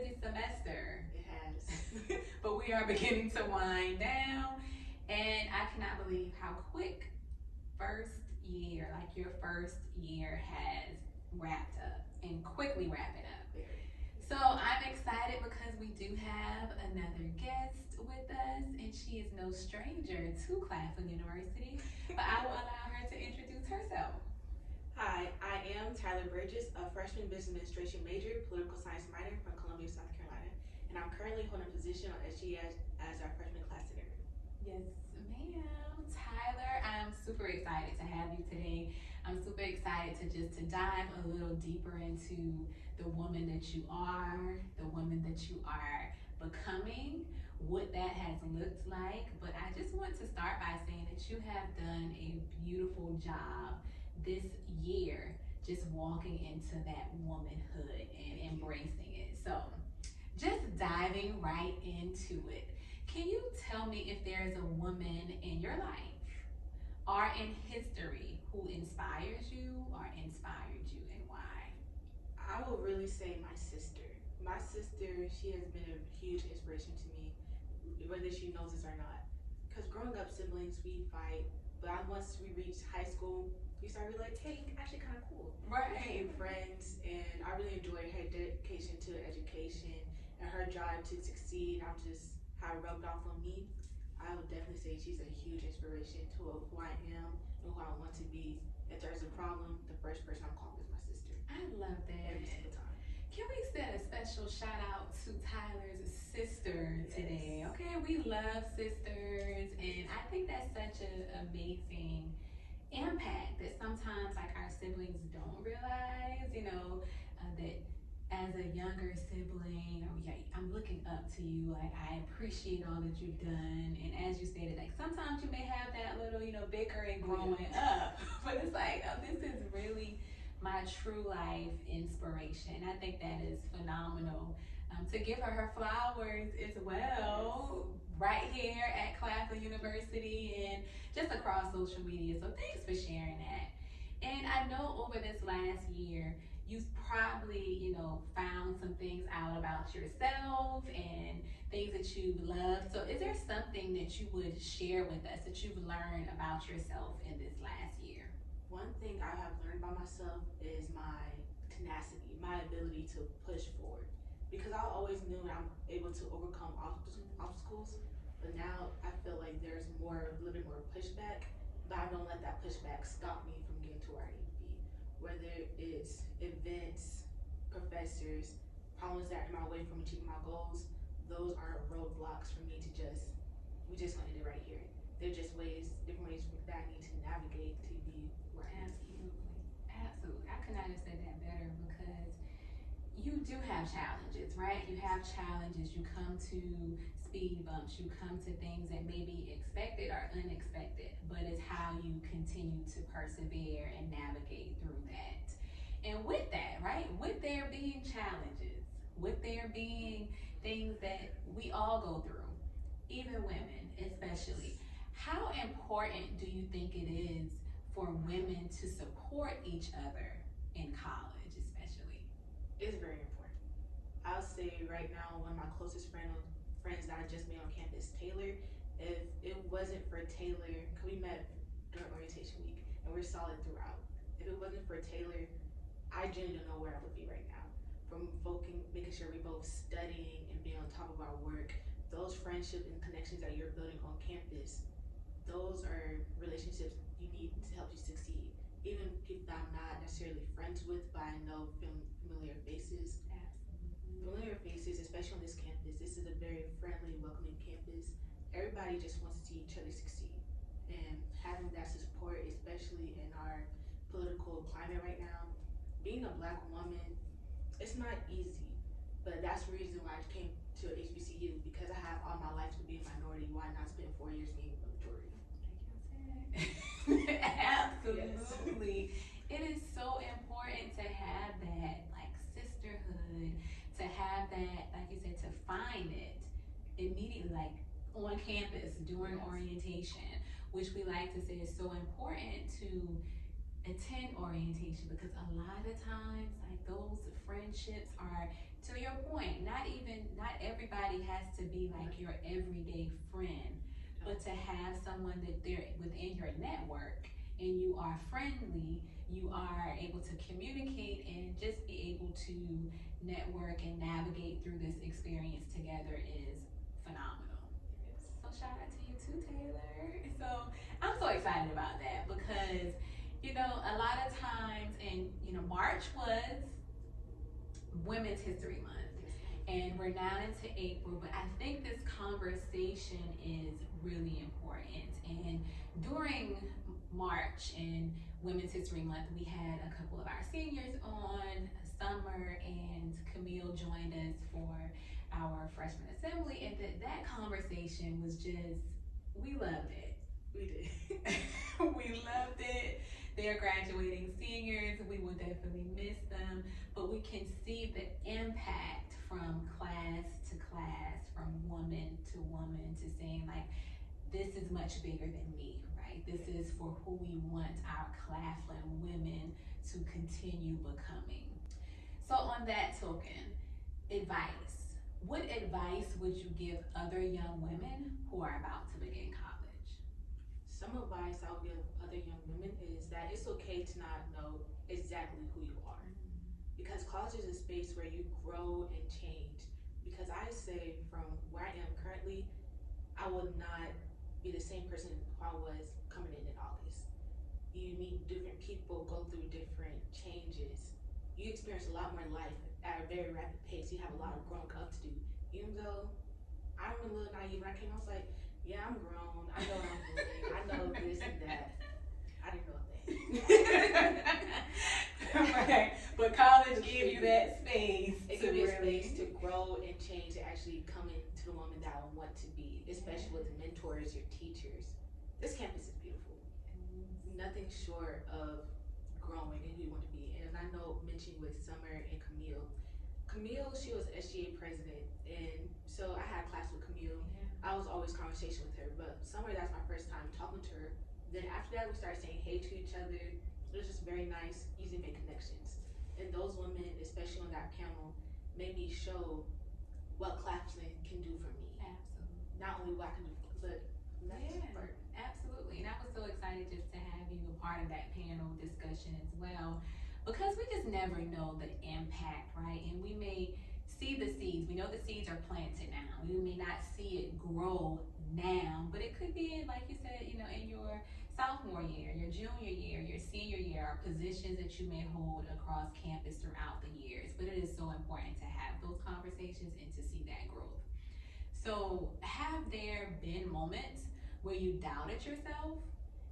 busy semester. It has. But we are beginning to wind down, and I cannot believe how quick your first year has wrapped up and quickly wrapping up. So I'm excited because we do have another guest with us, and she is no stranger to Claflin University, but I will allow her to introduce herself. Hi, I am Tyler Burgess, a freshman business administration major, political science minor from Columbia, South Carolina, and I'm currently holding a position on SGS as our freshman class leader. Yes, ma'am. Tyler, I'm super excited to have you today. I'm super excited to dive a little deeper into the woman that you are becoming, what that has looked like. But I just want to start by saying that you have done a beautiful job this year just walking into that womanhood and embracing it. So just diving right into it. Can you tell me if there's a woman in your life or in history who inspires you or inspired you, and why? I will really say my sister. My sister, she has been a huge inspiration to me, whether she knows this or not. Because growing up, siblings, we fight, but once we reached high school, we started like, hey, you're actually kind of cool. Right. We became friends, and I really enjoyed her dedication to education and her drive to succeed. I'm just how it rubbed off on me. I would definitely say she's a huge inspiration to who I am and who I want to be. If there's a problem, the first person I'm calling is my sister. I love that. Every single time. Can we send a special shout out to Tyler's sister today? Okay, we love sisters, and I think that's such an amazing impact that sometimes like our siblings don't realize, that as a younger sibling, I'm looking up to you, like I appreciate all that you've done. And as you stated, like sometimes you may have that little, bickering growing up, but it's like, oh, this is really my true life inspiration. I think that is phenomenal. To give her flowers as well, right here at Claflin University and just across social media. So thanks for sharing that. And I know over this last year, you've probably, found some things out about yourself and things that you love. So is there something that you would share with us that you've learned about yourself in this last year? One thing I have learned about myself is my tenacity, my ability to push forward. Because I always knew I'm able to overcome obstacles, but now I feel like there's a little bit more pushback, but I don't let that pushback stop me from getting to where I need to be. Whether it's events, professors, problems that are in my way from achieving my goals, those aren't roadblocks for me to we just gonna end it right here. They're just different ways that I need to navigate to be where I need to be. Absolutely. I could not have said that better, because you do have challenges, right? You have challenges. You come to speed bumps. You come to things that may be expected or unexpected, but it's how you continue to persevere and navigate through that. And with that, right, with there being challenges, with there being things that we all go through, even women especially, how important do you think it is for women to support each other in college, especially? It's very important. I'll say right now, one of my closest friends that I just made on campus, Taylor, if it wasn't for Taylor, because we met during orientation week and we're solid throughout. If it wasn't for Taylor, I genuinely don't know where I would be right now. From making sure we're both studying and being on top of our work, those friendships and connections that you're building on campus, those are relationships you need to help you succeed. Even people that I'm not necessarily friends with, but I know familiar faces. Absolutely. Familiar faces, especially on this campus. This is a very friendly, welcoming campus. Everybody just wants to see each other succeed. And having that support, especially in our political climate right now, being a Black woman, it's not easy. But that's the reason why I came to HBCU, because I have all my life to be a minority. Why not spend 4 years being a majority? Absolutely. Yes. It is so important to have that like sisterhood, to have that, like you said, to find it immediately, like on campus during orientation, which we like to say is so important to attend orientation, because a lot of times like those friendships are, to your point, not even has to be like your everyday friend, but to have someone that they're within your network and you are friendly, you are able to communicate and just be able to network and navigate through this experience together is phenomenal. So shout out to you too, Taylor. So I'm so excited about that because, you know, a lot of times, and you know, March was Women's History Month. And we're now into April, but I think this conversation is really important. And during March and Women's History Month, we had a couple of our seniors on, Summer and Camille joined us for our freshman assembly, and that conversation was just, we loved it. We did. We loved it. They're graduating seniors. We will definitely miss them, but we can see the impact from class to class, from woman to woman, to saying like, this is much bigger than me, right? This is for who we want our Claflin women to continue becoming. So on that token, advice. What advice would you give other young women who are about to begin college? Some advice I'll give other young women is that it's okay to not know exactly who you are. Because college is a space where you grow and change. Because I say from where I am currently, I would not be the same person who I was coming in August. You meet different people, go through different changes. You experience a lot more life at a very rapid pace. You have a lot of growing up to do. Even though I'm a little naive when I came, I was like, yeah, I'm grown. I know what I'm doing. I know this and that. I didn't know that. Right. But college gave you that space. It gives you a space to grow and change, to actually come into the woman that I want to be, especially with the mentors, your teachers. This campus is beautiful. Nothing short of growing and who you want to be. And I know mentioning with Summer and Camille. Camille, she was SGA president, and so I had class with Camille. I was always conversation with her, but Summer, that's my first time talking to her. Then after that, we started saying hey to each other. It was just very nice, easy to make connections. And those women, especially on that panel, made me show what Claflin can do for me. Absolutely. Not only what I can do, but absolutely. And I was so excited just to have you a part of that panel discussion as well, because we just never know the impact, right? And we may see the seeds. We know the seeds are planted now. We may not see it grow now, but it could be, like you said, you know, in your sophomore year, your junior year, your senior year, or positions that you may hold across campus throughout the years. But it is so important to have those conversations and to see that growth. So have there been moments where you doubted yourself,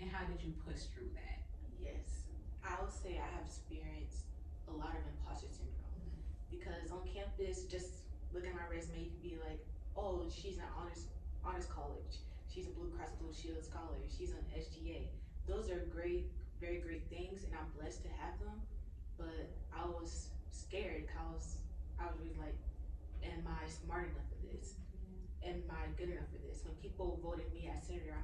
and how did you push through that? Yes, I would say I have experienced a lot of imposter syndrome. Because on campus, just look at my resume, you could be like, oh, she's an honors college. She's a Blue Cross Blue Shield scholar. She's an SGA. Those are great, very great things, and I'm blessed to have them. But I was scared because I was really like, am I smart enough for this? Am I good enough for this? When people voted me as senator,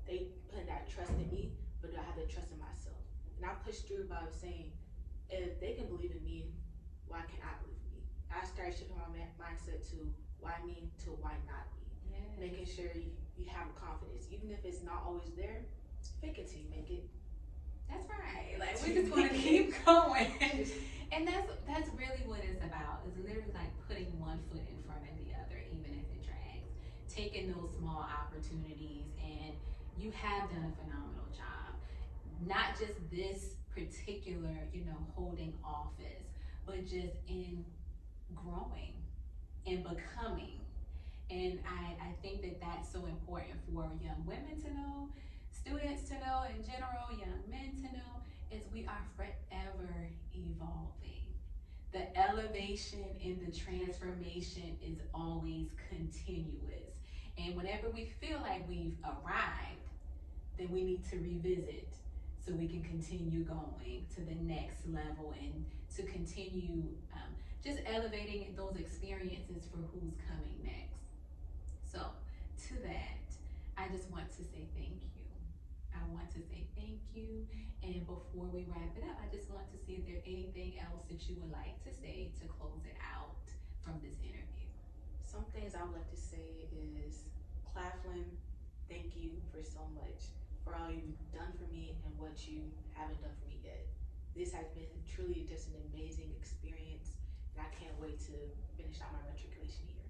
they put that trust in me, but do I have that trust in myself? And I pushed through by saying, if they can believe in me, why can't I believe in me? I started shifting my mindset to why me to why not me. Making sure you have confidence, even if it's not always there, fake it till you make it. That's right. Like, we just want to keep going. And that's really what it's about. It's literally like putting one foot in front of the other, even if it drags. Taking those small opportunities, and you have done a phenomenal job. Not just this particular, you know, holding office, but just in growing and becoming. And I think that that's so important for young women to know, students to know, in general, young men to know, is we are forever evolving. The elevation and the transformation is always continuous. And whenever we feel like we've arrived, then we need to revisit so we can continue going to the next level and to continue just elevating those experiences for who's coming next. So to that, I just want to say thank you. I want to say thank you. And before we wrap it up, I just want to see if there's anything else that you would like to say to close it out from this interview. Something things I would like to say is, Claflin, thank you for so much, for all you've done for me and what you haven't done for me yet. This has been truly just an amazing experience, and I can't wait to finish out my matriculation year.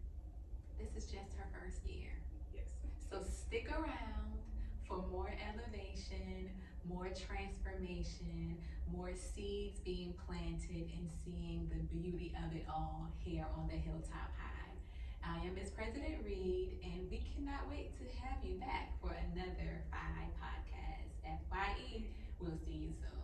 This is just her first year. Yes. So stick around for more elevation, more transformation, more seeds being planted, and seeing the beauty of it all here on the Hilltop High. I am Ms. President Reed, and we cannot wait to have you back for another FYE podcast. FYE, we'll see you soon.